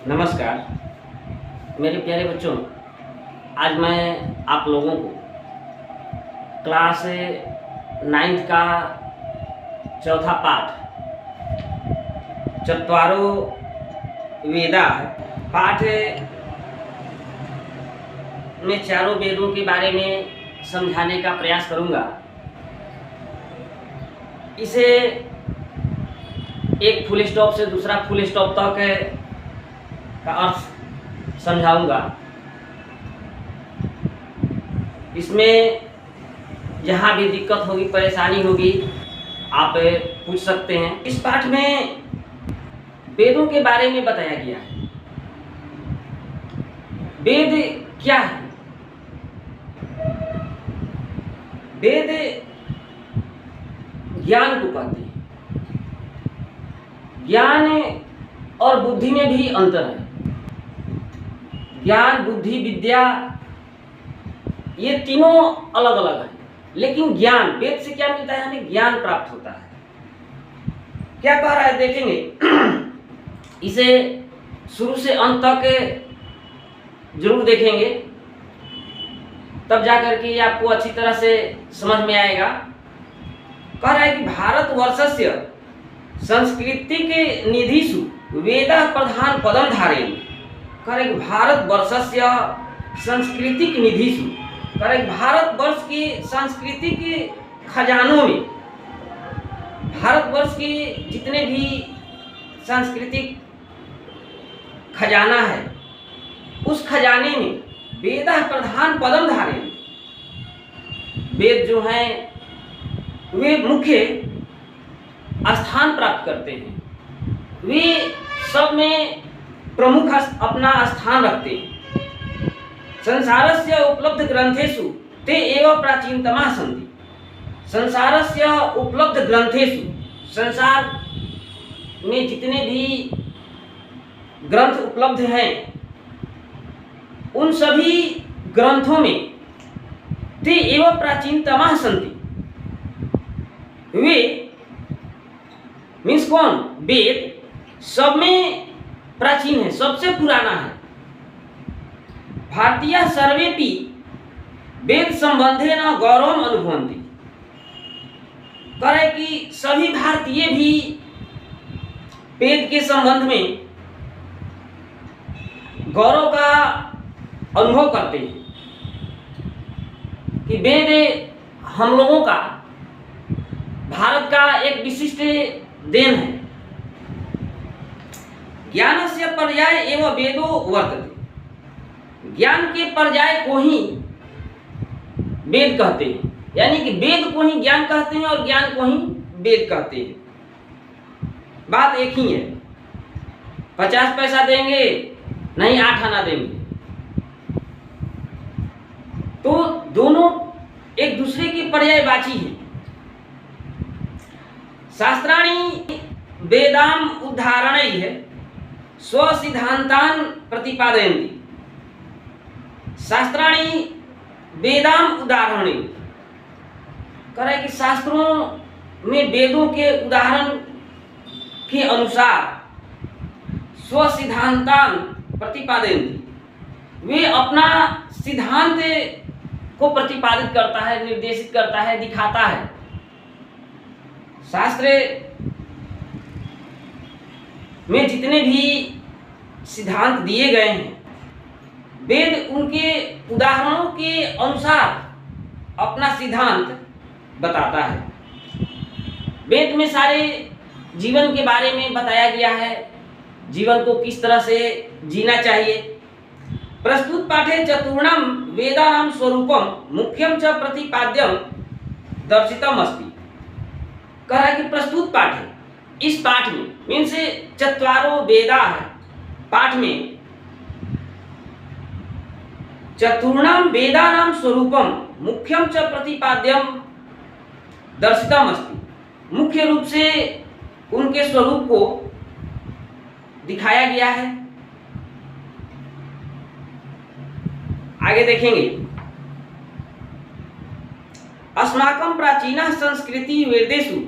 नमस्कार मेरे प्यारे बच्चों। आज मैं आप लोगों को क्लास 9th का चौथा पाठ चत्वारो वेदा पाठ में चारों वेदों के बारे में समझाने का प्रयास करूंगा। इसे एक फुल स्टॉप से दूसरा फुल स्टॉप तक का अर्थ समझाऊंगा। इसमें जहाँ भी दिक्कत होगी, परेशानी होगी, आप पूछ सकते हैं। इस पाठ में वेदों के बारे में बताया गया है। वेद क्या है? वेद ज्ञान को कहते हैं। ज्ञान और बुद्धि में भी अंतर है। ज्ञान, बुद्धि, विद्या ये तीनों अलग अलग हैं, लेकिन ज्ञान, वेद से क्या मिलता है? हमें ज्ञान प्राप्त होता है। क्या कह रहा है देखेंगे। इसे शुरू से अंत तक जरूर देखेंगे, तब जाकर के आपको अच्छी तरह से समझ में आएगा। कह रहा है कि भारतवर्षस्य सांस्कृतिक निधिषु वेदा प्रधान पदम धारेण। कह रहे कि भारतवर्षस्य सांस्कृतिक निधिषु, कह रहे भारतवर्ष के सांस्कृतिक खजानों में, भारतवर्ष के जितने भी सांस्कृतिक खजाना है, उस खजाने में वेदा प्रधान पदम धारेण। वेद जो हैं वे मुख्य स्थान प्राप्त करते हैं। वे सब में प्रमुख अपना स्थान रखते हैं। संसारस्य उपलब्ध ग्रंथेषु ते एव प्राचीनतमा सन्ति। संसारस्य उपलब्ध ग्रंथेषु, संसार में जितने भी ग्रंथ उपलब्ध हैं, उन सभी ग्रंथों में ते एव प्राचीनतमा सन्ति। वे मीन्स कौन? वेद सब में प्राचीन है, सबसे पुराना है। भारतीय सर्वेपि वेद संबंधे न गौरव अनुभवन्ति। कहे कि सभी भारतीय भी वेद के संबंध में गौरव का अनुभव करते हैं कि वेद हम लोगों का, भारत का एक विशिष्ट देन है। ज्ञानस्य पर्याय एवं वेदो वर्तते। ज्ञान के पर्याय को ही वेद कहते हैं, यानी कि वेद को ही ज्ञान कहते हैं और ज्ञान को ही वेद कहते हैं। बात एक ही है। 50 पैसा देंगे, नहीं 8 आना देंगे, तो दोनों एक दूसरे के पर्यायवाची हैं। शास्त्राणि वेदाम उदाहरणैः स्वसिद्धान्तान् प्रतिपादयन्ति। शास्त्राणि वेदाम उदाहरणैः, कह रहा है कि शास्त्रों में वेदों के उदाहरण के अनुसार स्वसिद्धान्तान् प्रतिपादयन्ति, वे अपना सिद्धांत को प्रतिपादित करता है, निर्देशित करता है, दिखाता है। शास्त्र में जितने भी सिद्धांत दिए गए हैं, वेद उनके उदाहरणों के अनुसार अपना सिद्धांत बताता है। वेद में सारे जीवन के बारे में बताया गया है, जीवन को किस तरह से जीना चाहिए। प्रस्तुत पाठे चतुर्णाम वेदानां स्वरूपम मुख्यम च प्रतिपाद्यम दर्शितम अस्ति। कह रहा है कि प्रस्तुत पाठ है, इस पाठ में मीन्स चत्वारो वेदा है, पाठ में चतुर्णाम वेदानां स्वरूपम मुख्यम च प्रतिपाद्यम दर्शितम अस्ति। मुख्य रूप से उनके स्वरूप को दिखाया गया है। आगे देखेंगे। अस्माकं प्राचीना संस्कृति वेदेषु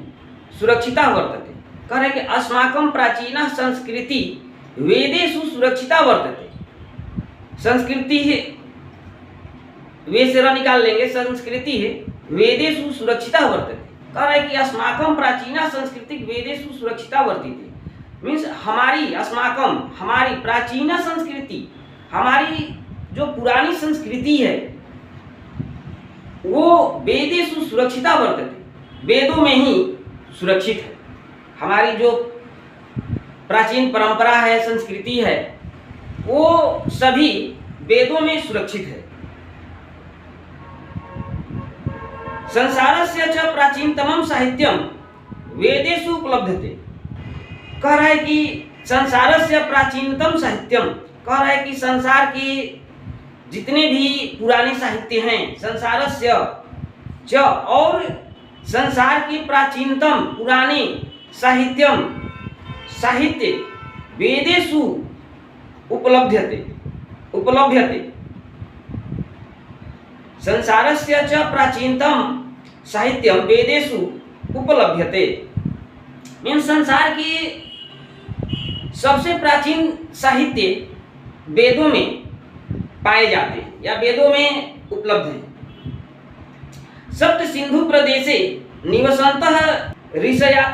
सुरक्षिता वर्तते। कह रहे कि अस्माकं प्राचीना संस्कृति वेदेषु सुरक्षिता वर्तते। संस्कृति है, वे से र निकाल लेंगे, संस्कृति है वेदेषु सुरक्षिता वर्तते। कह रहा है कि अस्माकं प्राचीना संस्कृति वेदेषु सुरक्षिता वर्तते। मीन्स हमारी अस्माकं, हमारी प्राचीना संस्कृति, हमारी जो पुरानी संस्कृति है वो वेदेषु सुरक्षिता वर्तते, वेदों में ही सुरक्षित है। हमारी जो प्राचीन परंपरा है, संस्कृति है, वो सभी वेदों में सुरक्षित है। संसारस्य च प्राचीनतमं साहित्यम वेदेषु उपलभ्यते। कह रहा है कि संसारस्य प्राचीनतम साहित्यम, कह रहा है कि संसार के जितने भी पुराने साहित्य हैं, संसारस्य च, और संसार के प्राचीनतम पुराने साहित्यम, साहित्य वेदेषु उपलभ्यते, उपलभ्यते। संसारस्य च प्राचीनतम साहित्यम वेदेषु उपलभ्यते। मीन संसार के सबसे प्राचीन साहित्य वेदों में पाए जाते हैं या वेदों में उपलब्ध हैं। सप्त सिंधु प्रदेशे निवसन्तः ऋषयः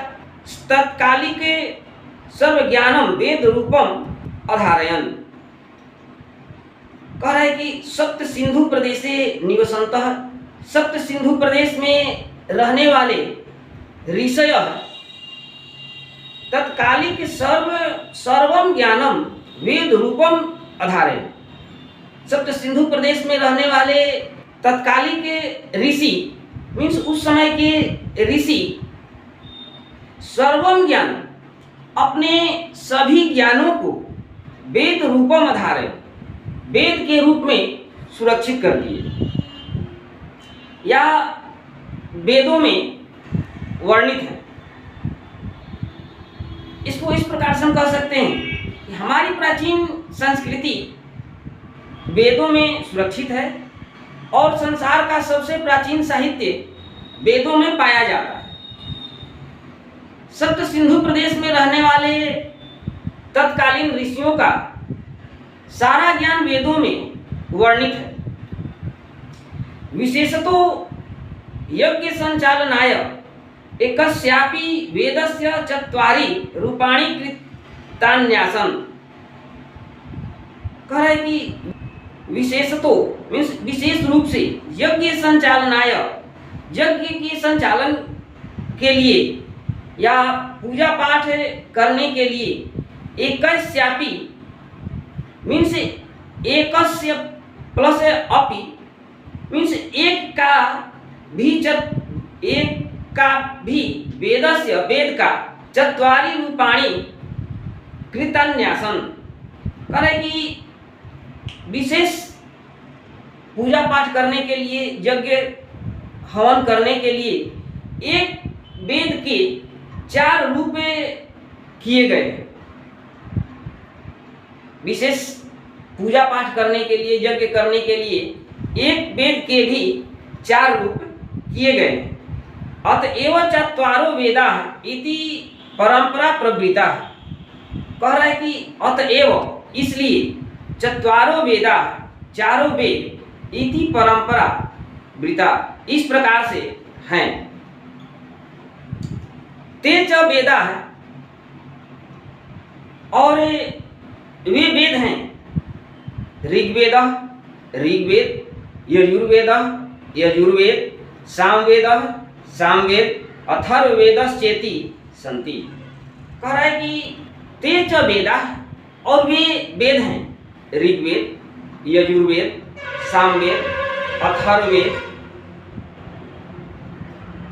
तत्कालिके सर्वज्ञानम वेद रूपम अधारयन्। कह रहा है कि सप्त सिंधु प्रदेशे निवसन्तः, सप्त सिंधु प्रदेश में रहने वाले ऋषयः तत्कालिक सर्वम ज्ञानम वेद रूपम अधारयन्। सप्त सिंधु प्रदेश में रहने वाले तत्कालिक ऋषि, मीन्स उस समय के ऋषि, सर्वम ज्ञान, अपने सभी ज्ञानों को वेद रूपम आधार, वेद के रूप में सुरक्षित कर दिए या वेदों में वर्णित है। इसको इस प्रकार से हम कह सकते हैं कि हमारी प्राचीन संस्कृति वेदों में सुरक्षित है और संसार का सबसे प्राचीन साहित्य वेदों में पाया जाता है। सप्त सिंधु प्रदेश में रहने वाले तत्कालीन ऋषियों का सारा ज्ञान वेदों में वर्णित है। विशेषतो यज्ञ संचालनाय एकस्यापि वेदस्य चत्वारि रूपाणि कृतान्यासन्। कह रहा है कि विशेषतो मीन्स विशेष रूप से यज्ञ संचालनाय, यज्ञ के संचालन के लिए या पूजा पाठ करने के लिए एकस्यापि मीन्स एकस्य प्लस अपि मीन्स एक का भी वेदस्य, वेद का चत्वारि रूपाणि कृतान्यासन्। कह रहे कि विशेष पूजा पाठ करने के लिए, यज्ञ हवन करने के लिए एक वेद के 4 रूप किए गए हैं। विशेष पूजा पाठ करने के लिए, यज्ञ करने के लिए एक वेद के भी 4 रूप किए गए हैं। अतएव चत्वारो वेदाः इति परंपरा प्रवृत्ता। कह रहा है कि अतएव इसलिए चत्वारो वेदाः, चारों वेद इति परंपरा वृत्ता, इस प्रकार से हैं। ते च वेदाः, और वे वेद हैं ऋग्वेद, ऋग्वेद, यजुर्वेद, यजुर्वेद, सामवेद, सामवेद, अथर्ववेदश्चेति सन्ति। कह रहा है कि ते च वेदाः, और वे वेद हैं ऋग्वेद, यजुर्वेद, सामवेद, अथर्ववेद,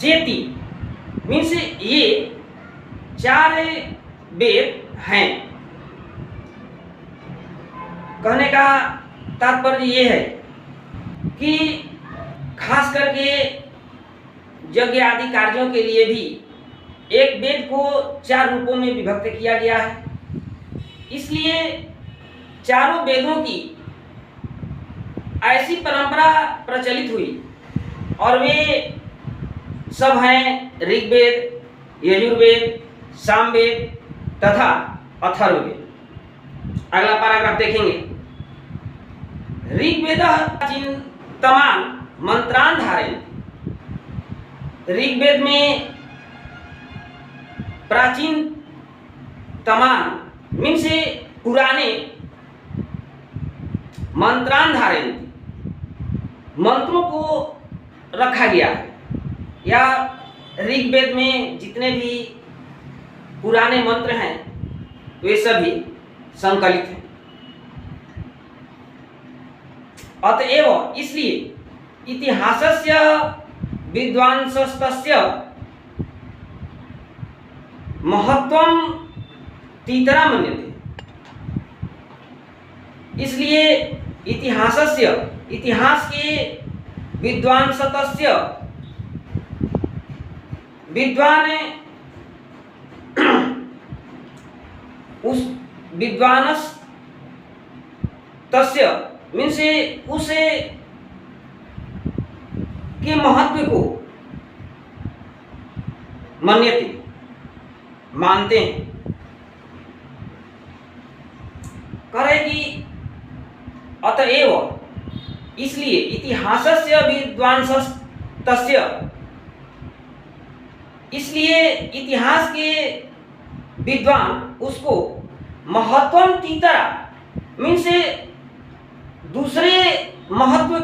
चेति मीन्स ये 4 वेद हैं। कहने का तात्पर्य ये है कि खास करके यज्ञ आदि कार्यों के लिए भी एक वेद को 4 रूपों में विभक्त किया गया है। इसलिए चारों वेदों की ऐसी परंपरा प्रचलित हुई और वे सब हैं ऋग्वेद, यजुर्वेद, सामवेद तथा अथर्ववेद। अगला पैराग्राफ देखेंगे। ऋग्वेदः चिन्तमान् मंत्रान् धारयन्ति। ऋग्वेद में प्राचीन तमाम मीन से पुराने मंत्रान् धारयन्ति, मंत्रों को रखा गया है, या ऋग्वेद में जितने भी पुराने मंत्र हैं वे सभी संकलित हैं। अतएव इसलिए इतिहासस्य विद्वांसस्तस्य महत्वम तीतरा मन्यते। इसलिए इतिहासस्य, इतिहास के विद्वांसतस्य, विद्वान उस विद्वानस तस्य मीन से उसे के महत्व को मान्यते मानते हैं। कहे कि अतएव इसलिए इतिहासस्य विद्वांसस्तस्य, इसलिए इतिहास के विद्वान उसको महत्वम तीतरा मीन से दूसरे महत्व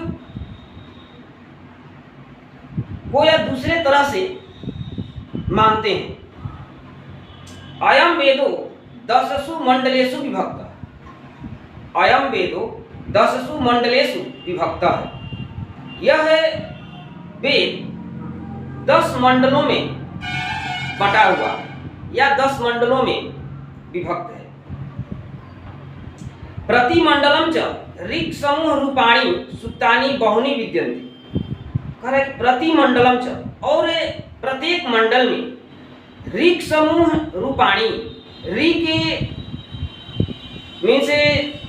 को या दूसरे तरह से मानते हैं। अयम वेदो दशसु मंडलेषु विभक्त। अयम वेदो दशसु मंडलेषु विभक्त है। यह वेद 10 मंडलों में बटा हुआ या 10 मंडलों में विभक्त है। प्रति मंडलम च ऋक् समूह रूपाणी सुक्तानि बहुनी विद्यन्ते। कहे प्रति मंडलम च, और प्रत्येक मंडल में ऋक् समूह रूपाणी, ऋक् मीन से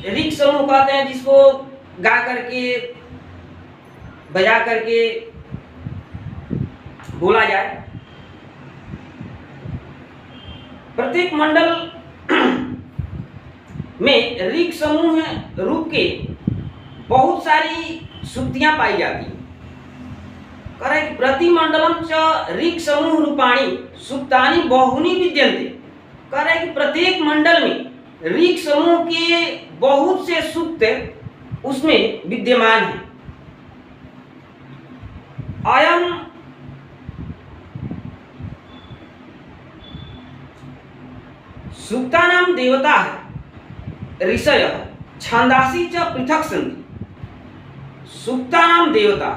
ऋक् समूह कहते हैं जिसको गा करके बजा करके बोला जाए। प्रत्येक मंडल में ऋक् समूह रूप के बहुत सारी सुक्तियां पाई जाती हैं। कह रहे प्रति मंडलम च ऋक् समूह रूपाणी सुक्तानि बहुनी विद्यन्ते। कह रहे कि प्रत्येक मंडल में ऋक् समूह के बहुत से सूक्त उसमें विद्यमान है। अयम सूक्तानां देवता ऋषय छंदासी च पृथक सन्ति। सूक्तानां देवता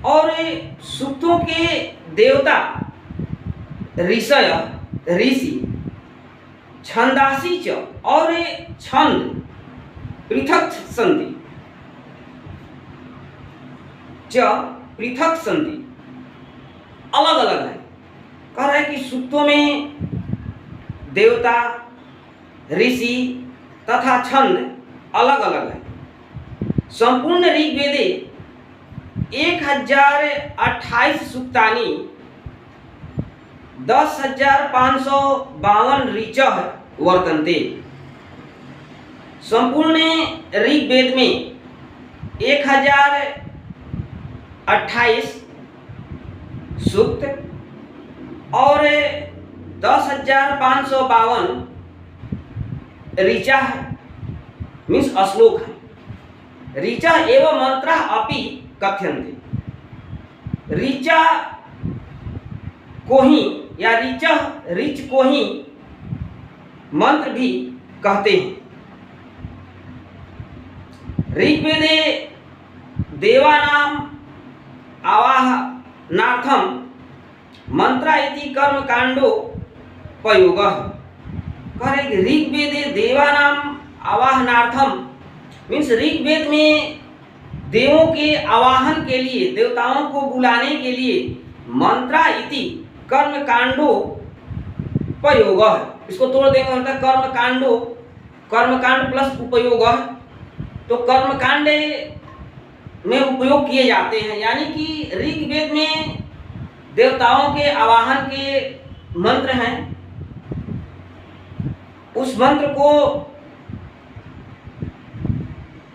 और सूक्तों के देवता ऋषय ऋषि, छंदासी च और छंद पृथक सन्ति, च पृथक सन्ति अलग अलग है। कह रहा है कि सूक्तों में देवता ऋषि तथा छंद अलग अलग है। संपूर्ण ऋग्वेदे 1028 सूक्तानि 10,552 ऋचः वर्तन्ते। संपूर्ण ऋग्वेद में 1028 सूक्त और 10,552 ऋचा मीन्स श्लोक है। ऋचा एवं मंत्र अपि कथ्यन्ते। ऋचा को ही या ऋच को ही मंत्र भी कहते हैं। ऋग्वेदे देवानां आवाहनार्थम मंत्र इति कर्म कांडो प्रयोगः। कह रहे ऋग्वेदे देवानां आवाहनार्थम मीन्स ऋग्वेद में देवों के आवाहन के लिए, देवताओं को बुलाने के लिए मंत्रा इति कर्म कांडो उपयोग है। इसको तोड़ देंगे होता है कर्म कांडो, कर्म कांड प्लस उपयोग है। तो कर्म कांड में उपयोग किए जाते हैं, यानी कि ऋग्वेद में देवताओं के आवाहन के मंत्र हैं। उस मंत्र को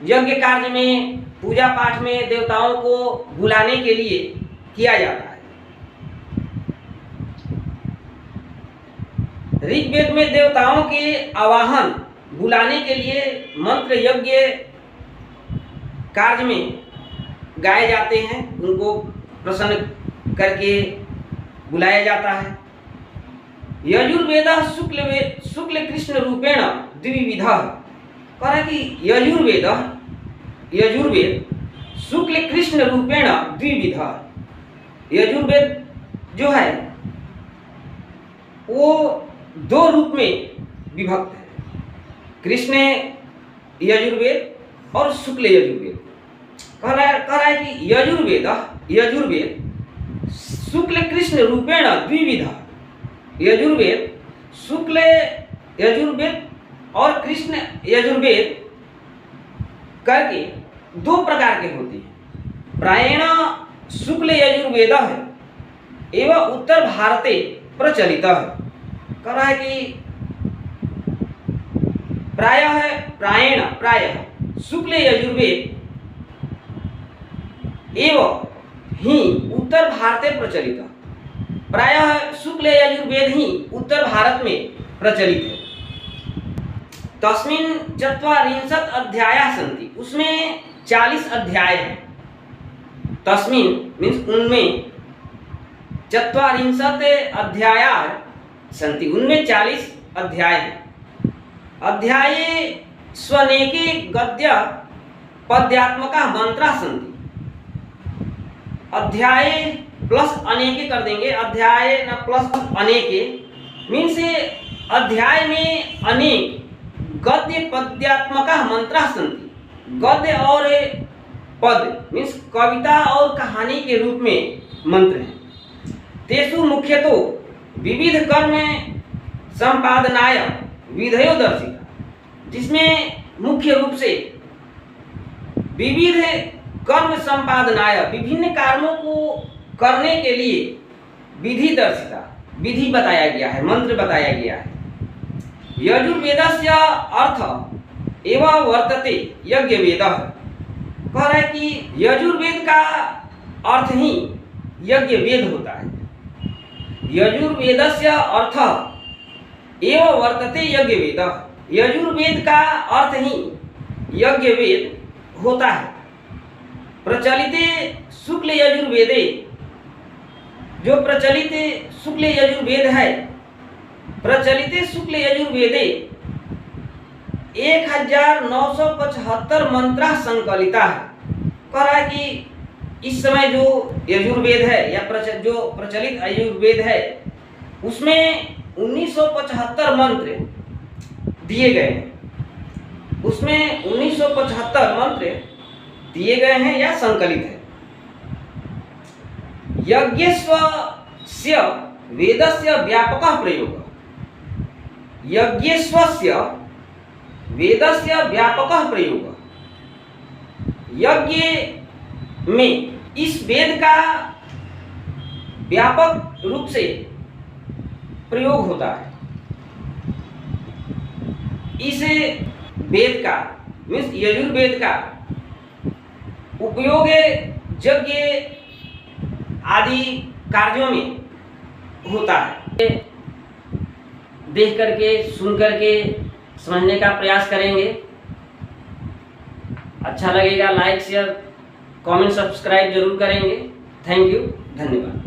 यज्ञ कार्य में, पूजा पाठ में देवताओं को बुलाने के लिए किया जाता है। ऋग्वेद में देवताओं के आवाहन बुलाने के लिए मंत्र यज्ञ कार्य में गाए जाते हैं, उनको प्रसन्न करके बुलाया जाता है। यजुर्वेद शुक्ल कृष्ण रूपेण द्विविध, कह रहा कि यजुर्वेद शुक्ल कृष्ण रूपेण द्विविध। यजुर्वेद जो है वो दो रूप में विभक्त है, कृष्ण यजुर्वेद और शुक्ल यजुर्वेद। कह रहा है कि यजुर्वेद शुक्ल कृष्ण रूपेण द्विविध। यजुर्वेद शुक्ल यजुर्वेद और कृष्ण यजुर्वेद करके दो प्रकार के होते हैं। प्रायेण शुक्ल यजुर्वेद है एवं उत्तर भारते प्रचलित है। कह रहा है कि प्रायः शुक्ल यजुर्वेद एवं ही उत्तर भारते प्रचलित। प्रायः शुक्ल यजुर्वेद ही उत्तर भारत में प्रचलित है। तस्मिन् 40 अध्यायाः सन्ति, उसमें 40 अध्याय हैं। तस्मिन् मीन्स उनमें 40 अध्यायाः सन्ति, उनमें 40 अध्याय हैं। अध्याये स्वनेके गद्य पद्यात्मका मंत्रा सन्ति। अध्याय प्लस अनेके कर देंगे, अध्याय न प्लस अनेके मीन्स अध्याय में अनेक गद्य पद्यात्मका मंत्रा सन्ति। गद्य और पद मीन्स कविता और कहानी के रूप में मंत्र हैं। तेषु मुख्यतो विविध कर्म संपादनाय विधयो दर्शिता, जिसमें मुख्य रूप से विविध कर्म संपादनाय विभिन्न कर्मों को करने के लिए विधि दर्शिता, विधि बताया गया है, मंत्र बताया गया है। यजुर्वेदस्य अर्थ एवं वर्तते यज्ञ वेद। कह रहा है कि यजुर्वेद का अर्थ ही यज्ञ वेद होता है। यजुर्वेदस्य अर्थ एवं वर्तते यज्ञ वेद। यजुर्वेद का अर्थ ही यज्ञ वेद होता है। प्रचलिते शुक्ल यजुर्वेदे, जो प्रचलित शुक्ल यजुर्वेद है, प्रचलित शुक्ल यजुर्वेदे 1975 मंत्रा संकलिता है। कह रहा है कि इस समय जो यजुर्वेद है या जो प्रचलित यजुर्वेद है उसमें 1975 मंत्र दिए गए हैं। उसमें 1975 मंत्र दिए गए हैं या संकलित है। यज्ञस्वस्य वेदस्य व्यापकः प्रयोग। यज्ञस्वस्य वेदस्य व्यापकः प्रयोग। यज्ञ में इस वेद का व्यापक रूप से प्रयोग होता है। इस वेद का मीन्स यजुर्वेद का उपयोग यज्ञ आदि कार्यों में होता है। देख करके सुन करके समझने का प्रयास करेंगे। अच्छा लगेगा लाइक शेयर कमेंट सब्सक्राइब जरूर करेंगे। थैंक यू, धन्यवाद।